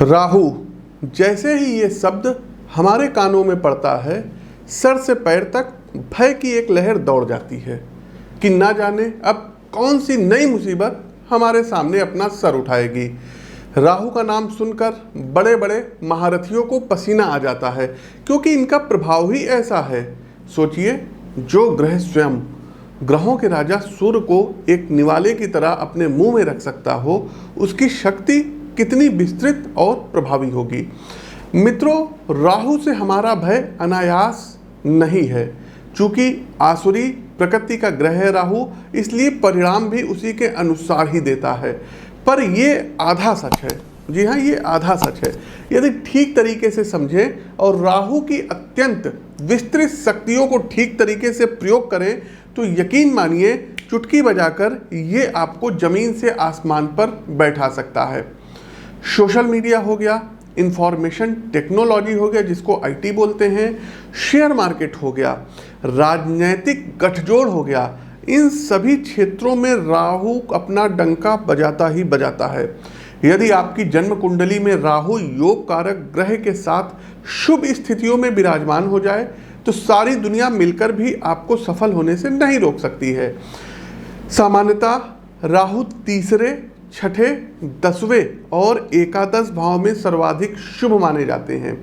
राहु, जैसे ही ये शब्द हमारे कानों में पड़ता है, सर से पैर तक भय की एक लहर दौड़ जाती है कि ना जाने अब कौन सी नई मुसीबत हमारे सामने अपना सर उठाएगी। राहु का नाम सुनकर बड़े बड़े महारथियों को पसीना आ जाता है, क्योंकि इनका प्रभाव ही ऐसा है। सोचिए, जो ग्रह स्वयं ग्रहों के राजा सूर्य को एक निवाले की तरह अपने मुंह में रख सकता हो, उसकी शक्ति कितनी विस्तृत और प्रभावी होगी। मित्रों, राहु से हमारा भय अनायास नहीं है। चूंकि आसुरी प्रकृति का ग्रह है राहु, इसलिए परिणाम भी उसी के अनुसार ही देता है। पर ये आधा सच है। जी हाँ, ये आधा सच है। यदि ठीक तरीके से समझें और राहु की अत्यंत विस्तृत शक्तियों को ठीक तरीके से प्रयोग करें तो यकीन मानिए, चुटकी बजाकर ये आपको जमीन से आसमान पर बैठा सकता है। सोशल मीडिया हो गया, इंफॉर्मेशन टेक्नोलॉजी हो गया जिसको आईटी बोलते हैं, शेयर मार्केट हो गया, राजनीतिक गठजोड़ हो गया, इन सभी क्षेत्रों में राहु अपना डंका बजाता ही बजाता है। यदि आपकी जन्म कुंडली में राहु योग कारक ग्रह के साथ शुभ स्थितियों में विराजमान हो जाए तो सारी दुनिया मिलकर भी आपको सफल होने से नहीं रोक सकती है। सामान्यतः राहु तीसरे, छठे, 10वें और एकादश भाव में सर्वाधिक शुभ माने जाते हैं।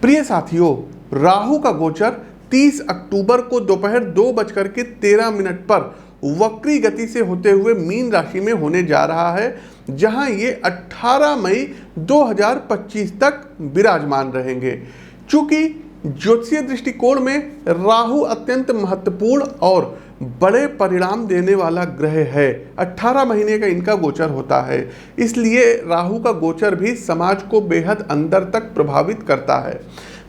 प्रिय साथियों, राहु का गोचर 30 अक्टूबर को दोपहर 2:13 पर वक्री गति से होते हुए मीन राशि में होने जा रहा है, जहां ये 18 मई 2025 तक विराजमान रहेंगे। चूंकि ज्योतिषीय दृष्टिकोण में राहु अत्यंत महत्वपूर्ण और बड़े परिणाम देने वाला ग्रह है, 18 महीने का इनका गोचर होता है, इसलिए राहु का गोचर भी समाज को बेहद अंदर तक प्रभावित करता है।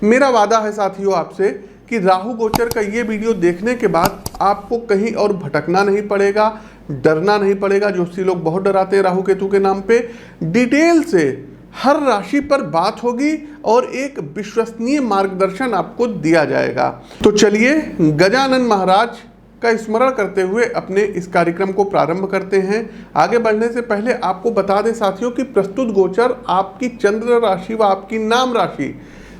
मेरा वादा है साथियों आपसे कि राहु गोचर का ये वीडियो देखने के बाद आपको कहीं और भटकना नहीं पड़ेगा, डरना नहीं पड़ेगा। ज्योतिषी लोग बहुत डराते हैं राहु केतु के नाम पे। डिटेल से हर राशि पर बात होगी और एक विश्वसनीय मार्गदर्शन आपको दिया जाएगा। तो चलिए गजानन महाराज का स्मरण करते हुए अपने इस कार्यक्रम को प्रारंभ करते हैं। आगे बढ़ने से पहले आपको बता दें साथियों कि प्रस्तुत गोचर आपकी चंद्र राशि व आपकी नाम राशि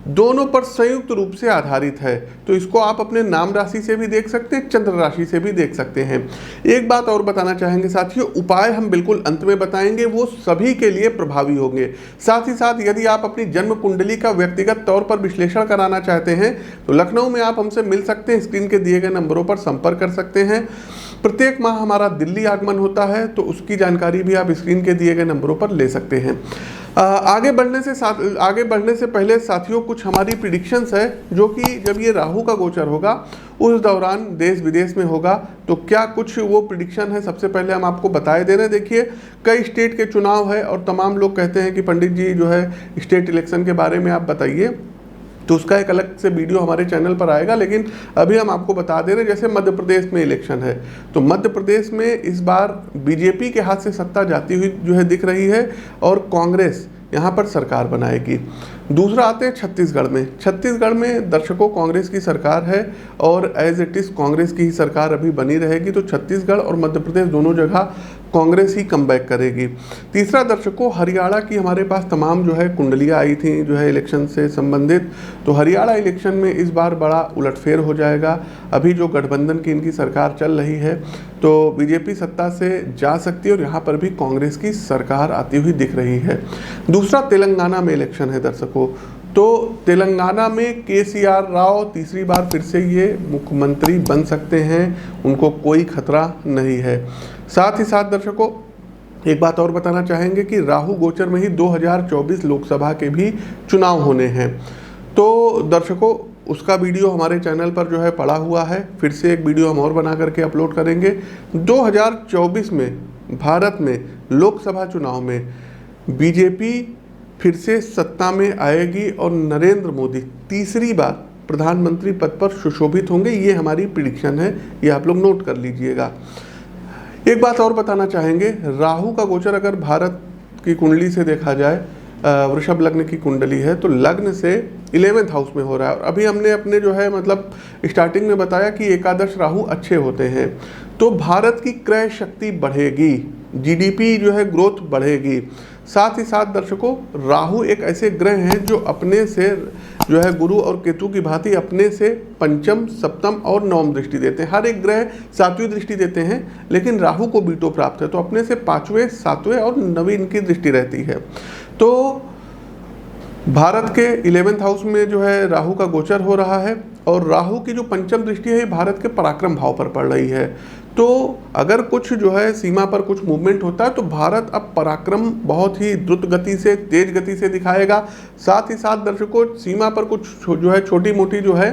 दोनों पर संयुक्त रूप से आधारित है। तो इसको आप अपने नाम राशि से भी देख सकते हैं, चंद्र राशि से भी देख सकते हैं। एक बात और बताना चाहेंगे साथियों, उपाय हम बिल्कुल अंत में बताएंगे, वो सभी के लिए प्रभावी होंगे। साथ ही साथ यदि आप अपनी जन्म कुंडली का व्यक्तिगत तौर पर विश्लेषण कराना चाहते हैं तो लखनऊ में आप हमसे मिल सकते हैं, स्क्रीन के दिए गए नंबरों पर संपर्क कर सकते हैं। प्रत्येक माह हमारा दिल्ली आगमन होता है, तो उसकी जानकारी भी आप स्क्रीन के दिए गए नंबरों पर ले सकते हैं। आगे बढ़ने से पहले साथियों कुछ हमारी प्रिडिक्शंस है, जो कि जब ये राहु का गोचर होगा उस दौरान देश विदेश में होगा, तो क्या कुछ वो प्रिडिक्शन है सबसे पहले हम आपको बताए दे रहे हैं। देखिए, कई स्टेट के चुनाव है और तमाम लोग कहते हैं कि पंडित जी जो है स्टेट इलेक्शन के बारे में आप बताइए, तो उसका एक अलग से वीडियो हमारे चैनल पर आएगा। लेकिन अभी हम आपको बता दे रहे हैं, जैसे मध्य प्रदेश में इलेक्शन है, तो मध्य प्रदेश में इस बार बीजेपी के हाथ से सत्ता जाती हुई जो है दिख रही है और कांग्रेस यहाँ पर सरकार बनाएगी। दूसरा आते हैं छत्तीसगढ़ में। छत्तीसगढ़ में दर्शकों कांग्रेस की सरकार है और एज इट इज़ कांग्रेस की ही सरकार अभी बनी रहेगी, तो छत्तीसगढ़ और मध्य प्रदेश दोनों जगह कांग्रेस ही कमबैक करेगी। तीसरा दर्शकों, हरियाणा की हमारे पास तमाम जो है कुंडलियाँ आई थी जो है इलेक्शन से संबंधित, तो हरियाणा इलेक्शन में इस बार बड़ा उलटफेर हो जाएगा। अभी जो गठबंधन की इनकी सरकार चल रही है, तो बीजेपी सत्ता से जा सकती है और यहाँ पर भी कांग्रेस की सरकार आती हुई दिख रही है। दूसरा तेलंगाना में इलेक्शन है दर्शकों, तो तेलंगाना में केसीआर राव तीसरी बार फिर से ये मुख्यमंत्री बन सकते हैं, उनको कोई खतरा नहीं है। साथ ही साथ दर्शकों एक बात और बताना चाहेंगे कि राहु गोचर में ही 2024 लोकसभा के भी चुनाव होने हैं। तो दर्शकों उसका वीडियो हमारे चैनल पर जो है पड़ा हुआ है, फिर से एक वीडियो हम और बना करके अपलोड करेंगे। 2024 में भारत में लोकसभा चुनाव में बीजेपी फिर से सत्ता में आएगी और नरेंद्र मोदी तीसरी बार प्रधानमंत्री पद पर सुशोभित होंगे। ये हमारी प्रिडिक्शन है, ये आप लोग नोट कर लीजिएगा। एक बात और बताना चाहेंगे, राहु का गोचर अगर भारत की कुंडली से देखा जाए, वृषभ लग्न की कुंडली है, तो लग्न से 11वें हाउस में हो रहा है। और अभी हमने अपने जो है मतलब स्टार्टिंग में बताया कि एकादश राहु अच्छे होते हैं, तो भारत की क्रय शक्ति बढ़ेगी, जीडीपी जो है ग्रोथ बढ़ेगी। साथ ही साथ दर्शकों, राहु एक ऐसे ग्रह हैं जो अपने से जो है गुरु और केतु की भांति अपने से पंचम, सप्तम और नवम दृष्टि देते हैं। हर एक ग्रह सातवीं दृष्टि देते हैं, लेकिन राहु को बीटो प्राप्त है, तो अपने से पांचवें, सातवें और नवीं इनकी दृष्टि रहती है। तो भारत के 11th हाउस में जो है राहु का गोचर हो रहा है, और राहु की जो पंचम दृष्टि है ये भारत के पराक्रम भाव पर पड़ रही है। तो अगर कुछ जो है सीमा पर कुछ मूवमेंट होता है तो भारत अब पराक्रम बहुत ही द्रुत गति से, तेज गति से दिखाएगा। साथ ही साथ दर्शकों, सीमा पर कुछ जो है छोटी मोटी जो है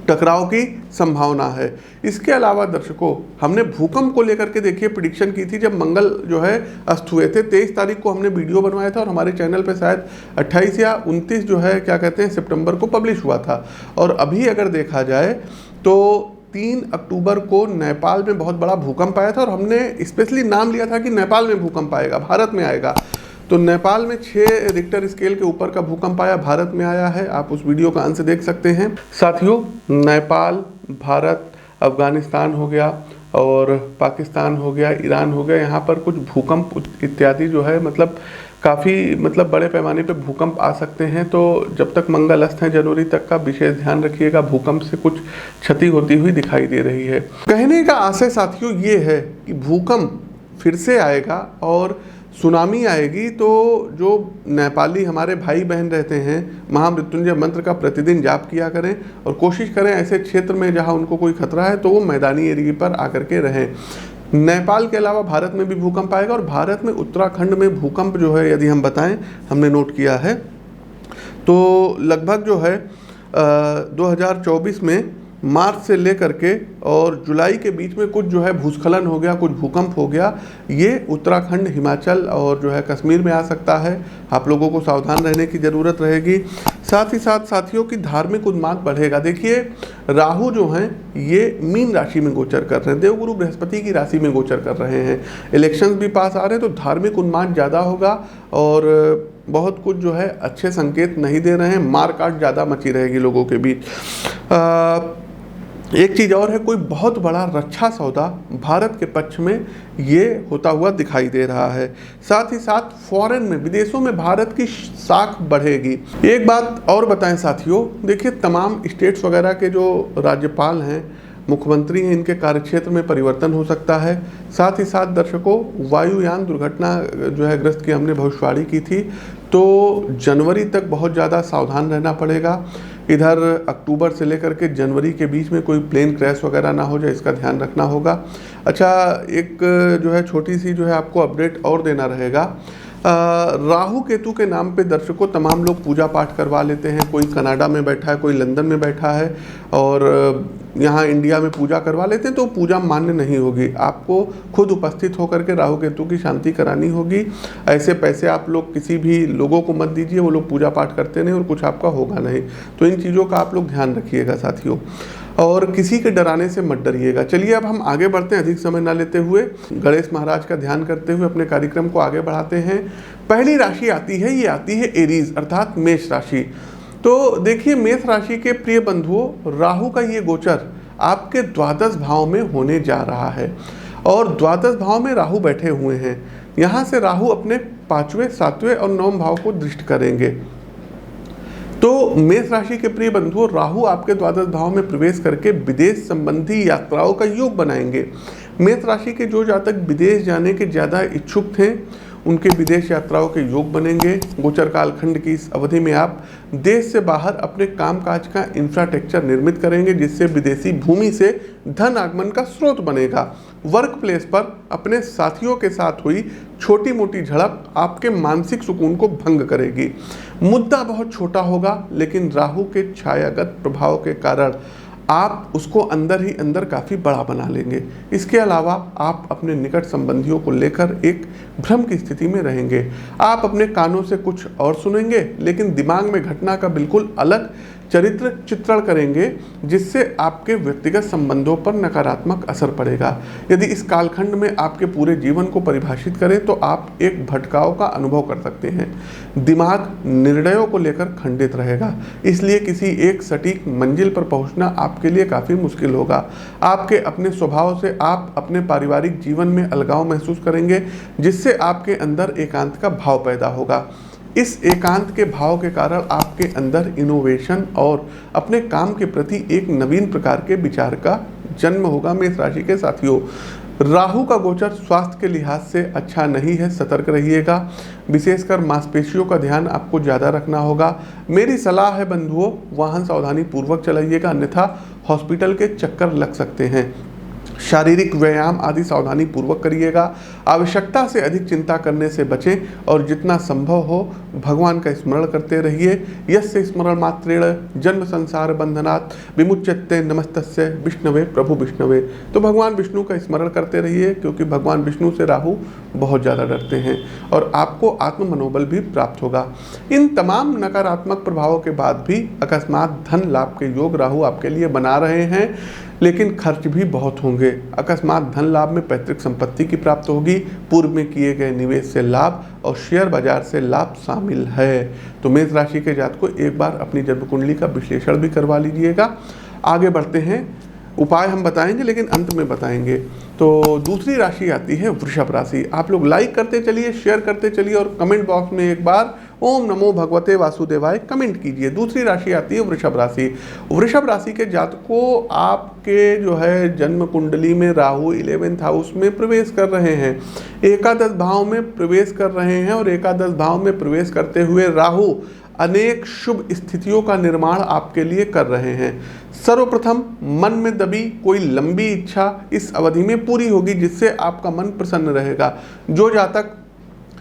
टकराव की संभावना है। इसके अलावा दर्शकों, हमने भूकंप को लेकर के देखिए प्रिडिक्शन की थी जब मंगल जो है अस्त हुए थे। 23 तारीख को हमने वीडियो बनवाया था और हमारे चैनल पे शायद 28 या 29 जो है क्या कहते हैं सितंबर को पब्लिश हुआ था। और अभी अगर देखा जाए तो 3 अक्टूबर को नेपाल में बहुत बड़ा भूकंप आया था, और हमने स्पेशली नाम लिया था कि नेपाल में भूकंप आएगा, भारत में आएगा। तो नेपाल में 6 रिक्टर स्केल के ऊपर का भूकंप आया, भारत में आया है। आप उस वीडियो का अंत से देख सकते हैं। साथियों, नेपाल, भारत, अफगानिस्तान हो गया और पाकिस्तान हो गया, ईरान हो गया, यहाँ पर कुछ भूकंप इत्यादि जो है काफ़ी बड़े पैमाने पे भूकंप आ सकते हैं। तो जब तक मंगल अस्त है जनवरी तक का विशेष ध्यान रखिएगा, भूकंप से कुछ क्षति होती हुई दिखाई दे रही है। कहने का आशय साथियों ये है कि भूकंप फिर से आएगा और सुनामी आएगी, तो जो नेपाली हमारे भाई बहन रहते हैं, महामृत्युंजय मंत्र का प्रतिदिन जाप किया करें और कोशिश करें ऐसे क्षेत्र में जहां उनको कोई खतरा है तो वो मैदानी एरिया पर आकर के रहें। नेपाल के अलावा भारत में भी भूकंप आएगा, और भारत में उत्तराखंड में भूकंप जो है यदि हम बताएं, हमने नोट किया है तो लगभग जो है 2024 में मार्च से लेकर के और जुलाई के बीच में कुछ जो है भूस्खलन हो गया, कुछ भूकंप हो गया। ये उत्तराखंड, हिमाचल और जो है कश्मीर में आ सकता है। आप लोगों को सावधान रहने की ज़रूरत रहेगी। साथ ही साथ साथियों की धार्मिक उन्माद बढ़ेगा। देखिए, राहु जो हैं ये मीन राशि में गोचर कर रहे हैं, देवगुरु बृहस्पति की राशि में गोचर कर रहे हैं। इलेक्शंस भी पास आ रहे हैं, तो धार्मिक उन्माद ज़्यादा होगा और बहुत कुछ जो है अच्छे संकेत नहीं दे रहे हैं। मार काट ज़्यादा मची रहेगी लोगों के बीच। एक चीज़ और है, कोई बहुत बड़ा रक्षा सौदा भारत के पक्ष में ये होता हुआ दिखाई दे रहा है। साथ ही साथ फॉरेन में, विदेशों में भारत की साख बढ़ेगी। एक बात और बताएं साथियों, देखिए तमाम स्टेट्स वगैरह के जो राज्यपाल हैं, मुख्यमंत्री हैं, इनके कार्यक्षेत्र में परिवर्तन हो सकता है। साथ ही साथ दर्शकों, वायुयान दुर्घटना जो है ग्रस्त की हमने भविष्यवाणी की थी, तो जनवरी तक बहुत ज़्यादा सावधान रहना पड़ेगा। इधर अक्टूबर से लेकर के जनवरी के बीच में कोई प्लेन क्रैश वगैरह ना हो जाए, इसका ध्यान रखना होगा। अच्छा, एक जो है छोटी सी जो है आपको अपडेट और देना रहेगा। राहु केतु के नाम पे दर्शकों तमाम लोग पूजा पाठ करवा लेते हैं। कोई कनाडा में बैठा है, कोई लंदन में बैठा है और यहाँ इंडिया में पूजा करवा लेते हैं, तो पूजा मान्य नहीं होगी। आपको खुद उपस्थित होकर के राहु केतु की शांति करानी होगी। ऐसे पैसे आप लोग किसी भी लोगों को मत दीजिए, वो लोग पूजा पाठ करते नहीं और कुछ आपका होगा नहीं। तो इन चीज़ों का आप लोग ध्यान रखिएगा साथियों, और किसी के डराने से मत डरिएगा। चलिए अब हम आगे बढ़ते हैं, अधिक समय ना लेते हुए गणेश महाराज का ध्यान करते हुए अपने कार्यक्रम को आगे बढ़ाते हैं। पहली राशि आती है, ये आती है एरीज अर्थात मेष राशि। तो देखिए, मेष राशि के प्रिय बंधुओं, राहु का ये गोचर आपके द्वादश भाव में होने जा रहा है, और द्वादश भाव में राहु बैठे हुए हैं। यहाँ से राहु अपने 5वें, 7वें और 9वें भाव को दृष्टि करेंगे। तो मेष राशि के प्रिय बंधुओं, राहु आपके द्वादश भाव में प्रवेश करके विदेश संबंधी यात्राओं का योग बनाएंगे। मेष राशि के जो जातक विदेश जाने के ज़्यादा इच्छुक थे, उनके विदेश यात्राओं के योग बनेंगे। गोचर कालखंड की इस अवधि में आप देश से बाहर अपने कामकाज का इंफ्रास्ट्रक्चर निर्मित करेंगे, जिससे विदेशी भूमि से धन आगमन का स्रोत बनेगा। वर्क प्लेस पर अपने साथियों के साथ हुई छोटी मोटी झड़प आपके मानसिक सुकून को भंग करेगी। मुद्दा बहुत छोटा होगा, लेकिन राहु के छायागत प्रभाव के कारण आप उसको अंदर ही अंदर काफ़ी बड़ा बना लेंगे। इसके अलावा आप अपने निकट संबंधियों को लेकर एक भ्रम की स्थिति में रहेंगे। आप अपने कानों से कुछ और सुनेंगे, लेकिन दिमाग में घटना का बिल्कुल अलग चरित्र चित्रण करेंगे, जिससे आपके व्यक्तिगत संबंधों पर नकारात्मक असर पड़ेगा। यदि इस कालखंड में आपके पूरे जीवन को परिभाषित करें तो आप एक भटकाव का अनुभव कर सकते हैं। दिमाग निर्णयों को लेकर खंडित रहेगा, इसलिए किसी एक सटीक मंजिल पर पहुंचना आपके लिए काफ़ी मुश्किल होगा। आपके अपने स्वभाव से आप अपने पारिवारिक जीवन में अलगाव महसूस करेंगे, जिससे आपके अंदर एकांत का भाव पैदा होगा। इस एकांत के भाव के कारण आपके अंदर इनोवेशन और अपने काम के प्रति एक नवीन प्रकार के विचार का जन्म होगा। मेष राशि के साथियों, राहु का गोचर स्वास्थ्य के लिहाज से अच्छा नहीं है, सतर्क रहिएगा। विशेषकर मांसपेशियों का ध्यान आपको ज़्यादा रखना होगा। मेरी सलाह है बंधुओं, वाहन सावधानी पूर्वक चलाइएगा, अन्यथा हॉस्पिटल के चक्कर लग सकते हैं। शारीरिक व्यायाम आदि सावधानी पूर्वक करिएगा। आवश्यकता से अधिक चिंता करने से बचें और जितना संभव हो भगवान का स्मरण करते रहिए। यस्य स्मरण मात्रेण जन्म संसार बंधनात् विमुच्यते नमस्तस्य विष्णवे प्रभु विष्णवे। तो भगवान विष्णु का स्मरण करते रहिए, क्योंकि भगवान विष्णु से राहु बहुत ज़्यादा डरते हैं और आपको आत्म मनोबल भी प्राप्त होगा। इन तमाम नकारात्मक प्रभावों के बाद भी अकस्मात धन लाभ के योग राहु आपके लिए बना रहे हैं, लेकिन खर्च भी बहुत होंगे। अकस्मात धन लाभ में पैतृक संपत्ति की प्राप्त होगी, पूर्व में किए गए निवेश से लाभ और शेयर बाजार से लाभ शामिल है। तो मेष राशि के जातकों एक बार अपनी जन्म कुंडली का विश्लेषण भी करवा लीजिएगा। आगे बढ़ते हैं, उपाय हम बताएंगे लेकिन अंत में बताएंगे। तो दूसरी राशि आती है वृषभ राशि। आप लोग लाइक करते चलिए, शेयर करते चलिए और कमेंट बॉक्स में एक बार ओम नमो भगवते वासुदेवाय कमेंट कीजिए। दूसरी राशि आती है वृषभ राशि। वृषभ राशि के जातकों आपके जो है जन्म कुंडली में राहु 11th हाउस में प्रवेश कर रहे हैं, एकादश भाव में प्रवेश कर रहे हैं और एकादश भाव में प्रवेश करते हुए राहु अनेक शुभ स्थितियों का निर्माण आपके लिए कर रहे हैं। सर्वप्रथम मन में दबी कोई लंबी इच्छा इस अवधि में पूरी होगी, जिससे आपका मन प्रसन्न रहेगा। जो जातक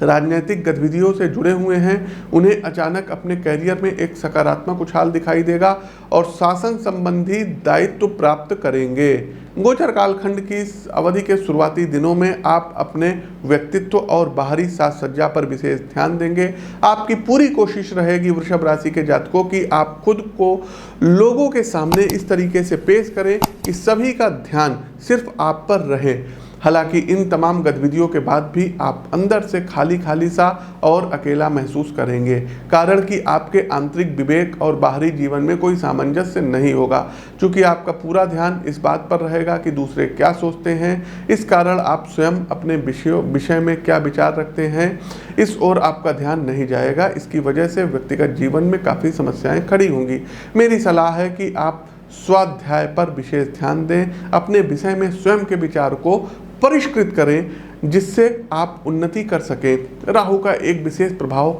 राजनीतिक गतिविधियों से जुड़े हुए हैं उन्हें अचानक अपने कैरियर में एक सकारात्मक उछाल दिखाई देगा और शासन संबंधी दायित्व प्राप्त करेंगे। गोचर कालखंड की इस अवधि के शुरुआती दिनों में आप अपने व्यक्तित्व और बाहरी साज सज्जा पर विशेष ध्यान देंगे। आपकी पूरी कोशिश रहेगी वृषभ राशि के जातकों की आप खुद को लोगों के सामने इस तरीके से पेश करें कि सभी का ध्यान सिर्फ आप पर रहे। हालांकि इन तमाम गतिविधियों के बाद भी आप अंदर से खाली खाली सा और अकेला महसूस करेंगे, कारण कि आपके आंतरिक विवेक और बाहरी जीवन में कोई सामंजस्य नहीं होगा। चूँकि आपका पूरा ध्यान इस बात पर रहेगा कि दूसरे क्या सोचते हैं, इस कारण आप स्वयं अपने विषय में क्या विचार रखते हैं, इस ओर आपका ध्यान नहीं जाएगा। इसकी वजह से व्यक्तिगत जीवन में काफ़ी समस्याएँ खड़ी होंगी। मेरी सलाह है कि आप स्वाध्याय पर विशेष ध्यान दें, अपने विषय में स्वयं के विचार को परिष्कृत करें, जिससे आप उन्नति कर सकें। राहु का एक विशेष प्रभाव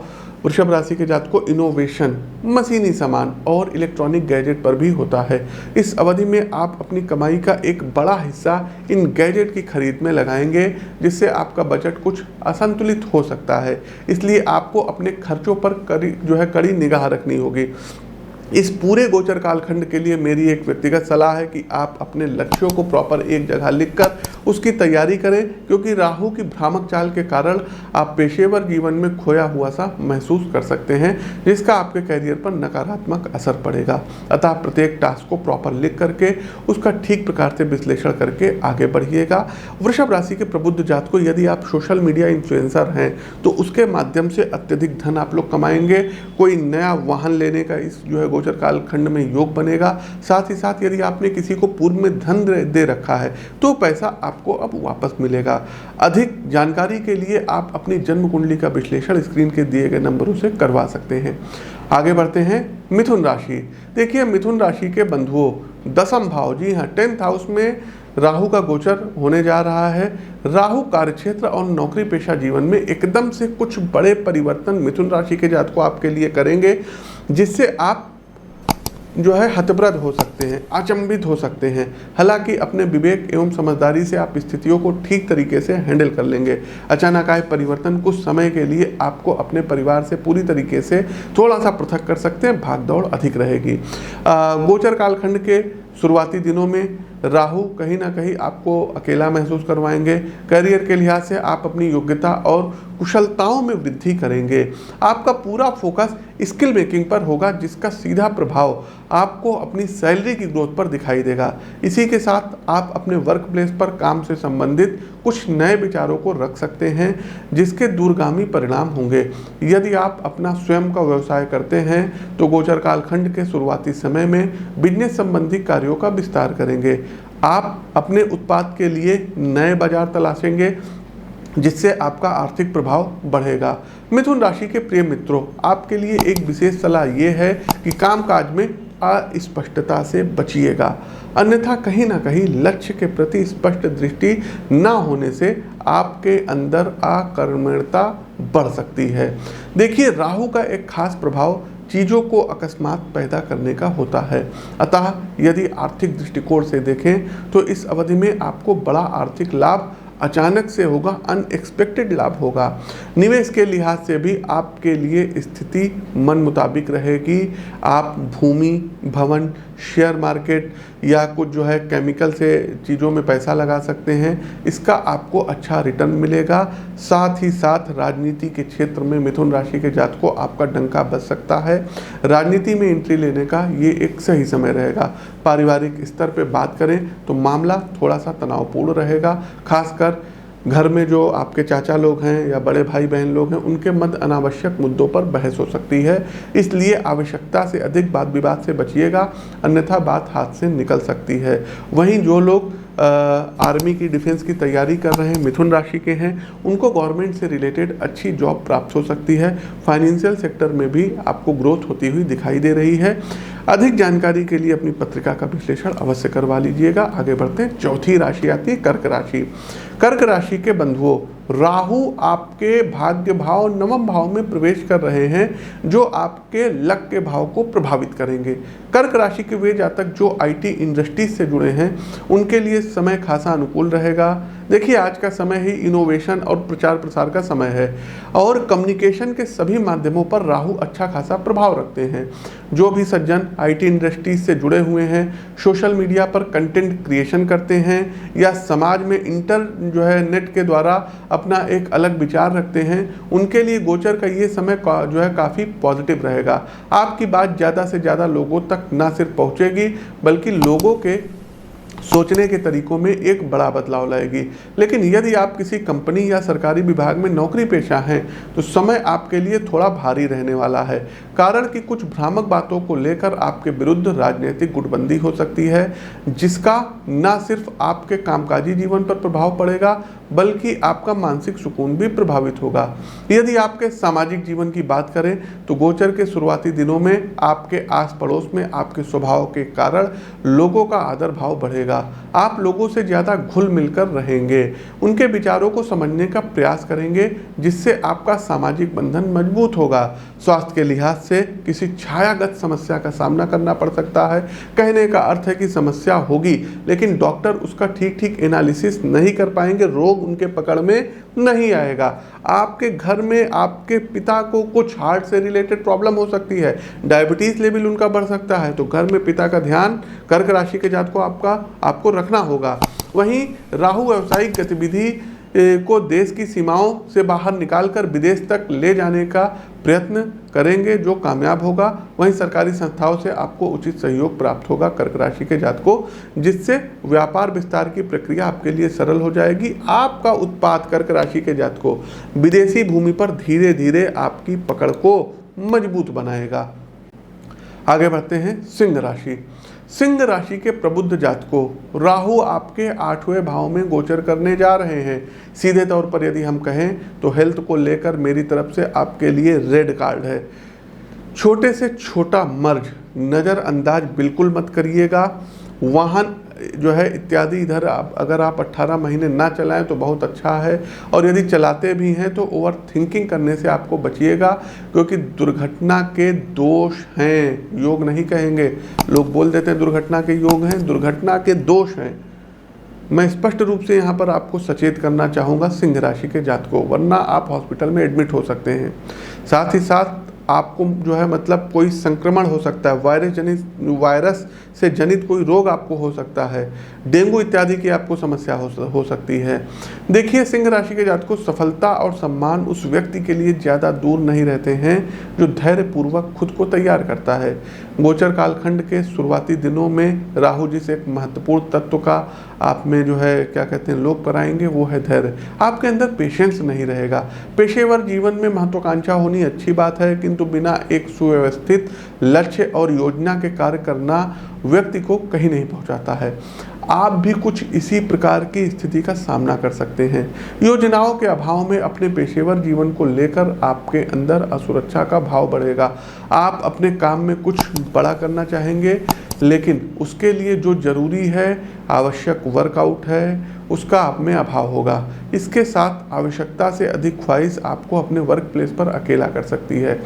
वृषभ राशि के जातकों इनोवेशन, मशीनी सामान और इलेक्ट्रॉनिक गैजेट पर भी होता है। इस अवधि में आप अपनी कमाई का एक बड़ा हिस्सा इन गैजेट की खरीद में लगाएंगे, जिससे आपका बजट कुछ असंतुलित हो सकता है। इसलिए आपको अपने खर्चों पर कड़ी निगाह रखनी होगी। इस पूरे गोचर कालखंड के लिए मेरी एक व्यक्तिगत सलाह है कि आप अपने लक्ष्यों को प्रॉपर एक जगह लिखकर उसकी तैयारी करें, क्योंकि राहु की भ्रामक चाल के कारण आप पेशेवर जीवन में खोया हुआ सा महसूस कर सकते हैं, जिसका आपके करियर पर नकारात्मक असर पड़ेगा। अतः प्रत्येक टास्क को प्रॉपर लिख करके उसका ठीक प्रकार से विश्लेषण करके आगे बढ़िएगा। वृषभ राशि के प्रबुद्ध जातकों यदि आप सोशल मीडिया इन्फ्लुएंसर हैं तो उसके माध्यम से अत्यधिक धन आप लोग कमाएंगे। कोई नया वाहन लेने का इस गोचर कालखंड में योग बनेगा। साथ ही साथ यदि आपने किसी को पूर्व में धन दे रखा है तो पैसा आपको अब वापस मिलेगा। अधिक जानकारी के लिए आप अपनी जन्म कुंडली का विश्लेषण स्क्रीन के दिए गए नंबरों से करवा सकते हैं। आगे बढ़ते हैं मिथुन राशि। देखिए मिथुन राशि के बंधुओं, दसम भाव, जी हाँ 10th हाउस में राहु का गोचर होने जा रहा है। राहु कार्यक्षेत्र और नौकरी पेशा जीवन में एकदम से कुछ बड़े परिवर्तन मिथुन राशि के जातकों आपके लिए करेंगे, जिससे आप हतप्रद हो सकते हैं, अचंभित हो सकते हैं। हालांकि अपने विवेक एवं समझदारी से आप स्थितियों को ठीक तरीके से हैंडल कर लेंगे। अचानक आए परिवर्तन कुछ समय के लिए आपको अपने परिवार से पूरी तरीके से थोड़ा सा पृथक कर सकते हैं, भाग दौड़ अधिक रहेगी। गोचर कालखंड के शुरुआती दिनों में राहु कहीं ना कहीं आपको अकेला महसूस करवाएंगे। करियर के लिहाज से आप अपनी योग्यता और कुशलताओं में वृद्धि करेंगे। आपका पूरा फोकस स्किल मेकिंग पर होगा, जिसका सीधा प्रभाव आपको अपनी सैलरी की ग्रोथ पर दिखाई देगा। इसी के साथ आप अपने वर्क प्लेस पर काम से संबंधित कुछ नए विचारों को रख सकते हैं, जिसके दूरगामी परिणाम होंगे। यदि आप अपना स्वयं का व्यवसाय करते हैं तो गोचर कालखंड के शुरुआती समय में बिजनेस संबंधी कार्यों का विस्तार करेंगे। आप अपने उत्पाद के लिए नए बाजार तलाशेंगे, जिससे आपका आर्थिक प्रभाव बढ़ेगा। मिथुन राशि के प्रिय मित्रों, आपके लिए एक विशेष सलाह ये है कि कामकाज में अस्पष्टता से बचिएगा, अन्यथा कहीं ना कहीं लक्ष्य के प्रति स्पष्ट दृष्टि न होने से आपके अंदर अकर्मण्यता बढ़ सकती है। देखिए, राहु का एक खास प्रभाव चीज़ों को अकस्मात पैदा करने का होता है। अतः यदि आर्थिक दृष्टिकोण से देखें तो इस अवधि में आपको बड़ा आर्थिक लाभ अचानक से होगा, अनएक्सपेक्टेड लाभ होगा। निवेश के लिहाज से भी आपके लिए स्थिति मन मुताबिक रहेगी। आप भूमि, भवन, शेयर मार्केट या कुछ जो है केमिकल से चीज़ों में पैसा लगा सकते हैं, इसका आपको अच्छा रिटर्न मिलेगा। साथ ही साथ राजनीति के क्षेत्र में मिथुन राशि के जातकों को आपका डंका बज सकता है। राजनीति में एंट्री लेने का ये एक सही समय रहेगा। पारिवारिक स्तर पे बात करें तो मामला थोड़ा सा तनावपूर्ण रहेगा, खासकर घर में जो आपके चाचा लोग हैं या बड़े भाई बहन लोग हैं, उनके मध्य अनावश्यक मुद्दों पर बहस हो सकती है। इसलिए आवश्यकता से अधिक वाद विवाद से बचिएगा, अन्यथा बात हाथ से निकल सकती है। वहीं जो लोग आर्मी की डिफेंस की तैयारी कर रहे हैं, मिथुन राशि के हैं, उनको गवर्नमेंट से रिलेटेड अच्छी जॉब प्राप्त हो सकती है। फाइनेंशियल सेक्टर में भी आपको ग्रोथ होती हुई दिखाई दे रही है। अधिक जानकारी के लिए अपनी पत्रिका का विश्लेषण अवश्य करवा लीजिएगा। आगे बढ़ते हैं, चौथी राशि आती है कर्क राशि। कर्क राशि के बंधुओं, राहु आपके भाग्य भाव नवम भाव में प्रवेश कर रहे हैं, जो आपके लक के भाव को प्रभावित करेंगे। कर्क राशि के वे जातक जो आईटी इंडस्ट्रीज से जुड़े हैं, उनके लिए समय खासा अनुकूल रहेगा। देखिए, आज का समय ही इनोवेशन और प्रचार प्रसार का समय है और कम्युनिकेशन के सभी माध्यमों पर राहु अच्छा खासा प्रभाव रखते हैं। जो भी सज्जन आईटी इंडस्ट्रीज से जुड़े हुए हैं, सोशल मीडिया पर कंटेंट क्रिएशन करते हैं या समाज में नेट के द्वारा अपना एक अलग विचार रखते हैं, उनके लिए गोचर का ये समय जो है काफ़ी पॉजिटिव रहेगा। आपकी बात ज़्यादा से ज़्यादा लोगों तक ना सिर्फ पहुँचेगी, बल्कि लोगों के सोचने के तरीकों में एक बड़ा बदलाव लाएगी। लेकिन यदि आप किसी कंपनी या सरकारी विभाग में नौकरी पेशा हैं तो समय आपके लिए थोड़ा भारी रहने वाला है, कारण कि कुछ भ्रामक बातों को लेकर आपके विरुद्ध राजनीतिक गुटबंदी हो सकती है, जिसका न सिर्फ आपके कामकाजी जीवन पर प्रभाव पड़ेगा बल्कि आपका मानसिक सुकून भी प्रभावित होगा। यदि आपके सामाजिक जीवन की बात करें तो गोचर के शुरुआती दिनों में आपके आस पड़ोस में आपके स्वभाव के कारण लोगों का आदर भाव बढ़ेगा। आप लोगों से ज़्यादा घुल मिलकर रहेंगे, उनके विचारों को समझने का प्रयास करेंगे, जिससे आपका सामाजिक बंधन मजबूत होगा। स्वास्थ्य के लिहाज से किसी छायागत समस्या का सामना करना पड़ सकता है। कहने का अर्थ है कि समस्या होगी, लेकिन डॉक्टर उसका ठीक एनालिसिस नहीं कर पाएंगे, रोग उनके पकड़ में नहीं आएगा। आपके घर में आपके पिता को कुछ हार्ट से रिलेटेड प्रॉब्लम हो सकती है, डायबिटीज लेवल उनका बढ़ सकता है, तो घर में पिता का ध्यान कर्क राशि के जातक को आपको रखना होगा। वहीं राहु व्यावसायिक गतिविधि को देश की सीमाओं से बाहर निकालकर विदेश तक ले जाने का प्रयत्न करेंगे, जो कामयाब होगा। वहीं सरकारी संस्थाओं से आपको उचित सहयोग प्राप्त होगा कर्क राशि के जातकों, जिससे व्यापार विस्तार की प्रक्रिया आपके लिए सरल हो जाएगी। आपका उत्पाद कर्क राशि के जातकों विदेशी भूमि पर धीरे धीरे आपकी पकड़ को मजबूत बनाएगा। आगे बढ़ते हैं, सिंह राशि। सिंह राशि के प्रबुद्ध जातकों, राहु आपके 8वें भाव में गोचर करने जा रहे हैं। सीधे तौर पर यदि हम कहें तो हेल्थ को लेकर मेरी तरफ से आपके लिए रेड कार्ड है। छोटे से छोटा मर्ज नज़रअंदाज बिल्कुल मत करिएगा। वाहन जो है इत्यादि इधर अगर आप 18 महीने ना चलाएं तो बहुत अच्छा है, और यदि चलाते भी हैं तो ओवर थिंकिंग करने से आपको बचिएगा, क्योंकि दुर्घटना के दोष हैं, योग नहीं कहेंगे। लोग बोल देते हैं दुर्घटना के योग हैं, दुर्घटना के दोष हैं। मैं स्पष्ट रूप से यहाँ पर आपको सचेत करना चाहूँगा सिंह राशि के जातकों, वरना आप हॉस्पिटल में एडमिट हो सकते हैं। साथ ही साथ आपको जो है मतलब कोई संक्रमण हो सकता है, वायरस से जनित कोई रोग आपको हो सकता है, डेंगू इत्यादि की आपको समस्या हो सकती है। देखिए, सिंह राशि के जातकों को सफलता और सम्मान उस व्यक्ति के लिए ज़्यादा दूर नहीं रहते हैं जो धैर्यपूर्वक खुद को तैयार करता है। गोचर कालखंड के शुरुआती दिनों में राहु जी से एक महत्वपूर्ण तत्व का आप में जो है क्या कहते हैं लोप कराएंगे, वो है धैर्य। आपके अंदर पेशेंस नहीं रहेगा। पेशेवर जीवन में महत्वाकांक्षा होनी अच्छी बात है, किंतु बिना एक सुव्यवस्थित लक्ष्य और योजना के कार्य करना व्यक्ति को कहीं नहीं पहुंचाता है। आप भी कुछ इसी प्रकार की स्थिति का सामना कर सकते हैं। योजनाओं के अभाव में अपने पेशेवर जीवन को लेकर आपके अंदर असुरक्षा का भाव बढ़ेगा। आप अपने काम में कुछ बड़ा करना चाहेंगे, लेकिन उसके लिए जो जरूरी है, आवश्यक वर्कआउट है, उसका आप में अभाव होगा। इसके साथ आवश्यकता से अधिक ख्वाहिश आपको अपने वर्क प्लेस पर अकेला कर सकती है।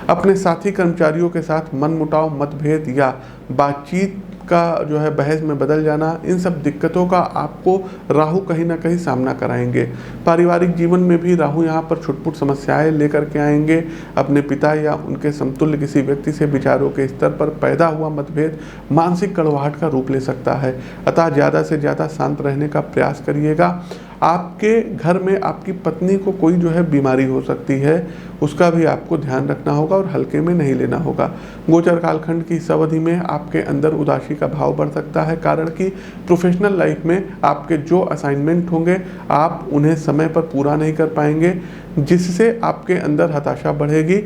अपने साथी कर्मचारियों के साथ मनमुटाव, मतभेद या बातचीत का जो है बहस में बदल जाना, इन सब दिक्कतों का आपको राहु कहीं ना कहीं सामना कराएंगे। पारिवारिक जीवन में भी राहु यहाँ पर छुटपुट समस्याएं लेकर के आएंगे। अपने पिता या उनके समतुल्य किसी व्यक्ति से विचारों के स्तर पर पैदा हुआ मतभेद मानसिक कड़वाहट का रूप ले सकता है। अतः ज़्यादा से ज़्यादा शांत रहने का प्रयास करिएगा। आपके घर में आपकी पत्नी को कोई जो है बीमारी हो सकती है, उसका भी आपको ध्यान रखना होगा और हल्के में नहीं लेना होगा। गोचर कालखंड की इस अवधि में आपके अंदर उदासी का भाव बढ़ सकता है, कारण कि प्रोफेशनल लाइफ में आपके जो असाइनमेंट होंगे आप उन्हें समय पर पूरा नहीं कर पाएंगे, जिससे आपके अंदर हताशा बढ़ेगी।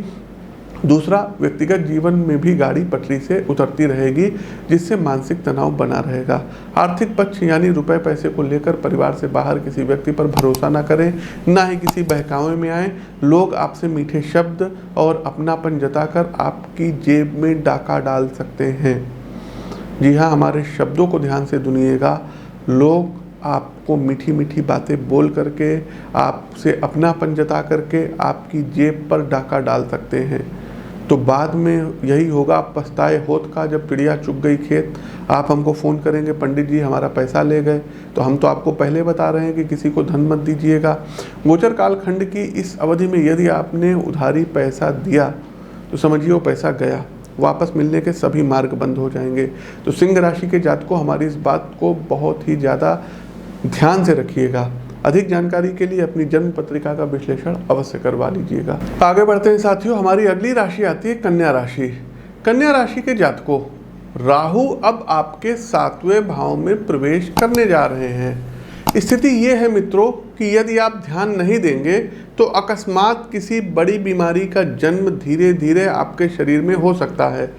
दूसरा, व्यक्तिगत जीवन में भी गाड़ी पटरी से उतरती रहेगी, जिससे मानसिक तनाव बना रहेगा। आर्थिक पक्ष यानी रुपए पैसे को लेकर परिवार से बाहर किसी व्यक्ति पर भरोसा ना करें, ना ही किसी बहकावे में आए। लोग आपसे मीठे शब्द और अपनापन जताकर आपकी जेब में डाका डाल सकते हैं। जी हाँ, हमारे शब्दों को ध्यान से सुनिएगा। लोग आपको मीठी मीठी बातें बोल करके, आपसे अपनापन जता करके आपकी जेब पर डाका डाल सकते हैं। तो बाद में यही होगा, आप पछताए होत का जब चिड़िया चुग गई खेत। आप हमको फ़ोन करेंगे, पंडित जी हमारा पैसा ले गए, तो हम तो आपको पहले बता रहे हैं कि किसी को धन मत दीजिएगा। गोचर कालखंड की इस अवधि में यदि आपने उधारी पैसा दिया तो समझिए वो पैसा गया, वापस मिलने के सभी मार्ग बंद हो जाएंगे। तो सिंह राशि के जातकों, हमारी इस बात को बहुत ही ज़्यादा ध्यान से रखिएगा। अधिक जानकारी के लिए अपनी जन्म पत्रिका का विश्लेषण अवश्य करवा लीजिएगा। आगे बढ़ते हैं साथियों, हमारी अगली राशि आती है कन्या राशि। कन्या राशि के जातकों, राहु अब आपके 7वें भाव में प्रवेश करने जा रहे हैं। स्थिति ये है मित्रों कि यदि आप ध्यान नहीं देंगे तो अकस्मात किसी बड़ी बीमारी का जन्म धीरे धीरे आपके शरीर में हो सकता है।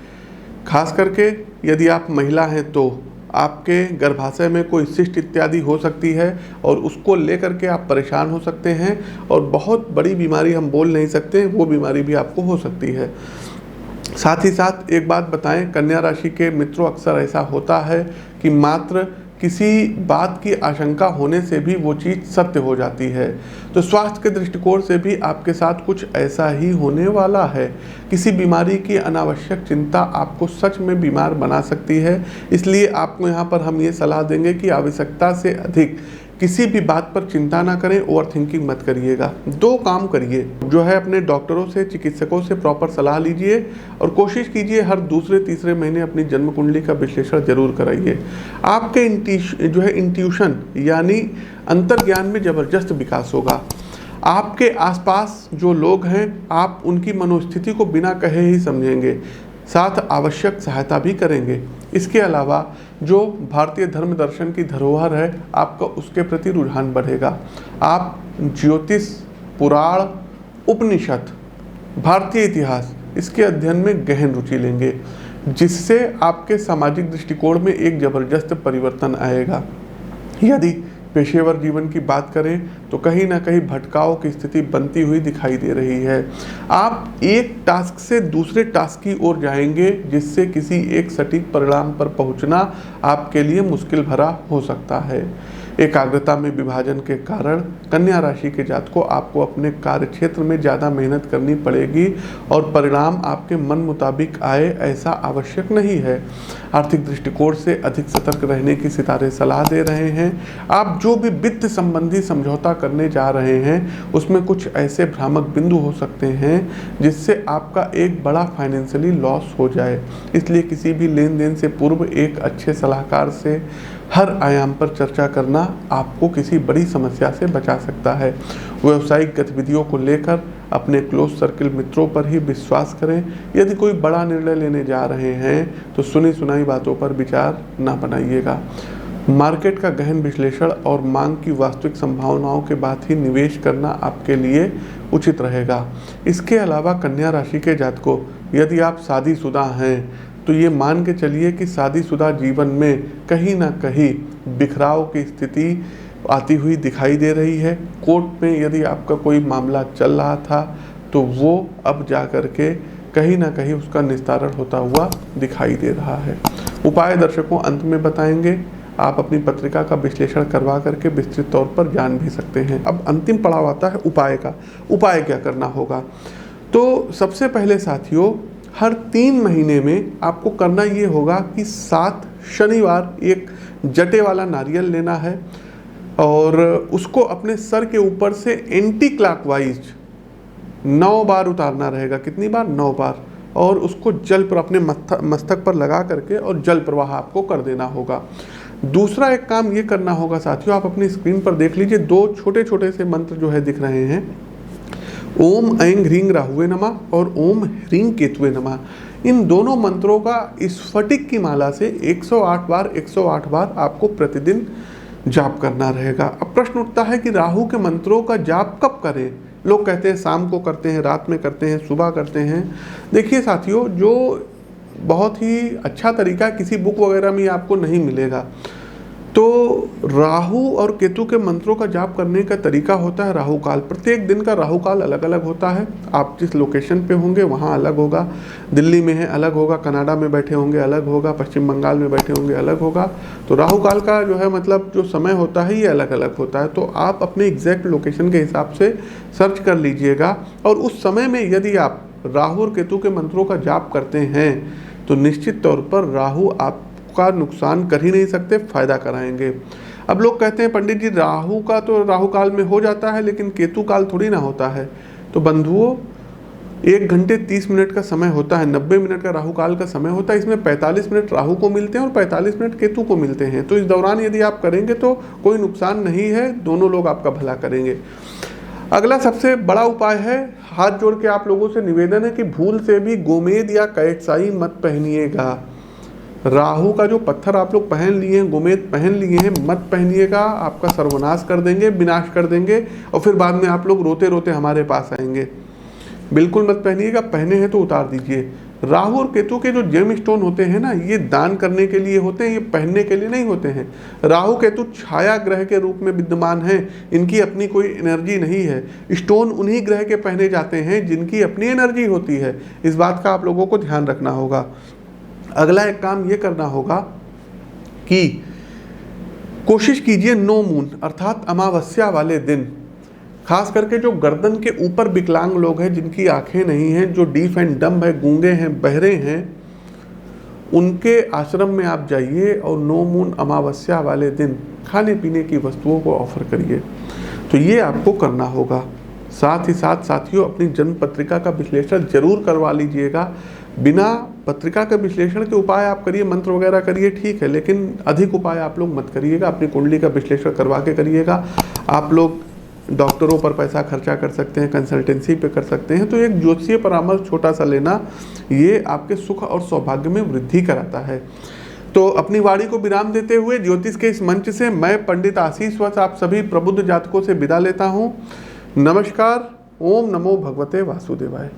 खास करके यदि आप महिला हैं तो आपके गर्भाशय में कोई सिस्ट इत्यादि हो सकती है और उसको लेकर के आप परेशान हो सकते हैं, और बहुत बड़ी बीमारी हम बोल नहीं सकते, वो बीमारी भी आपको हो सकती है। साथ ही साथ एक बात बताएं, कन्या राशि के मित्रों, अक्सर ऐसा होता है कि मात्र किसी बात की आशंका होने से भी वो चीज़ सत्य हो जाती है। तो स्वास्थ्य के दृष्टिकोण से भी आपके साथ कुछ ऐसा ही होने वाला है। किसी बीमारी की अनावश्यक चिंता आपको सच में बीमार बना सकती है। इसलिए आपको यहाँ पर हम ये सलाह देंगे कि आवश्यकता से अधिक किसी भी बात पर चिंता ना करें, ओवर थिंकिंग मत करिएगा। 2 काम करिए, जो है अपने डॉक्टरों से, चिकित्सकों से प्रॉपर सलाह लीजिए और कोशिश कीजिए हर दूसरे तीसरे महीने अपनी जन्म कुंडली का विश्लेषण जरूर कराइए। आपके इंट्यूशन यानी अंतर्ज्ञान में ज़बरदस्त विकास होगा। आपके आसपास जो लोग हैं, आप उनकी मनोस्थिति को बिना कहे ही समझेंगे, साथ आवश्यक सहायता भी करेंगे। इसके अलावा जो भारतीय धर्म दर्शन की धरोहर है, आपका उसके प्रति रुझान बढ़ेगा। आप ज्योतिष, पुराण, उपनिषद, भारतीय इतिहास, इसके अध्ययन में गहन रुचि लेंगे, जिससे आपके सामाजिक दृष्टिकोण में एक ज़बरदस्त परिवर्तन आएगा। यदि पेशेवर जीवन की बात करें तो कहीं ना कहीं भटकाव की स्थिति बनती हुई दिखाई दे रही है। आप एक टास्क से दूसरे टास्क की ओर जाएंगे, जिससे किसी एक सटीक परिणाम पर पहुंचना आपके लिए मुश्किल भरा हो सकता है। एकाग्रता में विभाजन के कारण कन्या राशि के जातकों आपको अपने कार्य क्षेत्र में ज़्यादा मेहनत करनी पड़ेगी और परिणाम आपके मन मुताबिक आए ऐसा आवश्यक नहीं है। आर्थिक दृष्टिकोण से अधिक सतर्क रहने की सितारे सलाह दे रहे हैं। आप जो भी वित्त संबंधी समझौता करने जा रहे हैं उसमें कुछ ऐसे भ्रामक बिंदु हो सकते हैं जिससे आपका एक बड़ा फाइनेंशियली लॉस हो जाए, इसलिए किसी भी लेन देन से पूर्व एक अच्छे सलाहकार से हर आयाम पर चर्चा करना आपको किसी बड़ी समस्या से बचा सकता है। व्यावसायिक गतिविधियों को लेकर अपने क्लोज सर्किल मित्रों पर ही विश्वास करें। यदि कोई बड़ा निर्णय लेने जा रहे हैं तो सुनी सुनाई बातों पर विचार ना बनाइएगा। मार्केट का गहन विश्लेषण और मांग की वास्तविक संभावनाओं के बाद ही निवेश करना आपके लिए उचित रहेगा। इसके अलावा कन्या राशि के जातकों, यदि आप शादीशुदा हैं तो ये मान के चलिए कि शादीशुदा जीवन में कहीं ना कहीं बिखराव की स्थिति आती हुई दिखाई दे रही है। कोर्ट में यदि आपका कोई मामला चल रहा था तो वो अब जा कर के कहीं ना कहीं उसका निस्तारण होता हुआ दिखाई दे रहा है। उपाय दर्शकों अंत में बताएंगे। आप अपनी पत्रिका का विश्लेषण करवा करके विस्तृत तौर पर जान भी सकते हैं। अब अंतिम पड़ाव आता है उपाय का। उपाय क्या करना होगा? तो सबसे पहले साथियों, हर 3 महीने में आपको करना ये होगा कि 7 शनिवार एक जटे वाला नारियल लेना है और उसको अपने सर के ऊपर से एंटी क्लॉकवाइज 9 बार उतारना रहेगा। कितनी बार? 9 बार। और उसको जल पर अपने मस्तक पर लगा करके और जल प्रवाह आपको कर देना होगा। दूसरा एक काम ये करना होगा साथियों, आप अपनी स्क्रीन पर देख लीजिए 2 छोटे छोटे से मंत्र जो है दिख रहे हैं। ओम ऐं ह्रीं राहुवे नमः और ओम ह्रीं केतुवे नमः। इन दोनों मंत्रों का स्फटिक की माला से 108 बार आपको प्रतिदिन जाप करना रहेगा। अब प्रश्न उठता है कि राहु के मंत्रों का जाप कब करें? लोग कहते हैं शाम को करते हैं, रात में करते हैं, सुबह करते हैं। देखिए साथियों, जो बहुत ही अच्छा तरीका किसी बुक वगैरह में आपको नहीं मिलेगा। तो राहु और केतु के मंत्रों का जाप करने का तरीका होता है राहु काल। प्रत्येक दिन का राहु काल अलग अलग होता है। आप जिस लोकेशन पे होंगे वहाँ अलग होगा। दिल्ली में है अलग होगा, कनाडा में बैठे होंगे अलग होगा, पश्चिम बंगाल में बैठे होंगे अलग होगा। तो राहु काल का जो है मतलब जो समय होता है ये अलग अलग होता है। तो आप अपने एग्जैक्ट लोकेशन के हिसाब से सर्च कर लीजिएगा और उस समय में यदि आप राहु और केतु के मंत्रों का जाप करते हैं तो निश्चित तौर पर राहु आपका नुकसान कर ही नहीं सकते, फायदा कराएंगे। अब लोग कहते हैं पंडित जी राहु का तो राहु काल में हो जाता है लेकिन केतु काल थोड़ी ना होता है। तो बंधुओं 1 घंटे 30 मिनट का समय होता है, 90 मिनट का राहु काल का समय होता है। इसमें 45 मिनट राहु को मिलते हैं और 45 मिनट केतु को मिलते हैं। तो इस दौरान यदि आप करेंगे तो कोई नुकसान नहीं है, दोनों लोग आपका भला करेंगे। अगला सबसे बड़ा उपाय है, हाथ जोड़ के आप लोगों से निवेदन है कि भूल से भी गोमेद या कैटसाई मत पहनिएगा। राहु का जो पत्थर आप लोग पहन लिए हैं, गोमेद पहन लिए हैं, मत पहनिएगा। आपका सर्वनाश कर देंगे, विनाश कर देंगे और फिर बाद में आप लोग रोते रोते हमारे पास आएंगे। बिल्कुल मत पहनिएगा। पहने हैं तो उतार दीजिए। राहु और केतु के जो जेम स्टोन होते हैं ना, ये दान करने के लिए होते हैं, ये पहनने के लिए नहीं होते हैं। राहु केतु छाया ग्रह के रूप में विद्यमान हैं, इनकी अपनी कोई एनर्जी नहीं है। स्टोन उन्हीं ग्रह के पहने जाते हैं जिनकी अपनी एनर्जी होती है। इस बात का आप लोगों को ध्यान रखना होगा। अगला एक काम ये करना होगा कि कोशिश कीजिए नो मून अर्थात अमावस्या वाले दिन, खास करके जो गर्दन के ऊपर विकलांग लोग हैं, जिनकी आंखें नहीं हैं, जो डीफ एंड डम्ब है, गूंगे हैं, बहरे हैं, उनके आश्रम में आप जाइए और नो मून अमावस्या वाले दिन खाने पीने की वस्तुओं को ऑफर करिए। तो ये आपको करना होगा। साथ ही साथ साथियों अपनी जन्म पत्रिका का विश्लेषण जरूर करवा लीजिएगा। बिना पत्रिका के विश्लेषण के उपाय आप करिए, मंत्र वगैरह करिए, ठीक है, लेकिन अधिक उपाय आप लोग मत करिएगा। अपनी कुंडली का विश्लेषण करवा के करिएगा। आप लोग डॉक्टरों पर पैसा खर्चा कर सकते हैं, कंसल्टेंसी पे कर सकते हैं। तो एक ज्योतिषीय परामर्श छोटा सा लेना, ये आपके सुख और सौभाग्य में वृद्धि कराता है। तो अपनी वाणी को विराम देते हुए ज्योतिष के इस मंच से मैं पंडित आशीष वत्स आप सभी प्रबुद्ध जातकों से विदा लेता हूँ। नमस्कार। ओम नमो भगवते वासुदेवाय।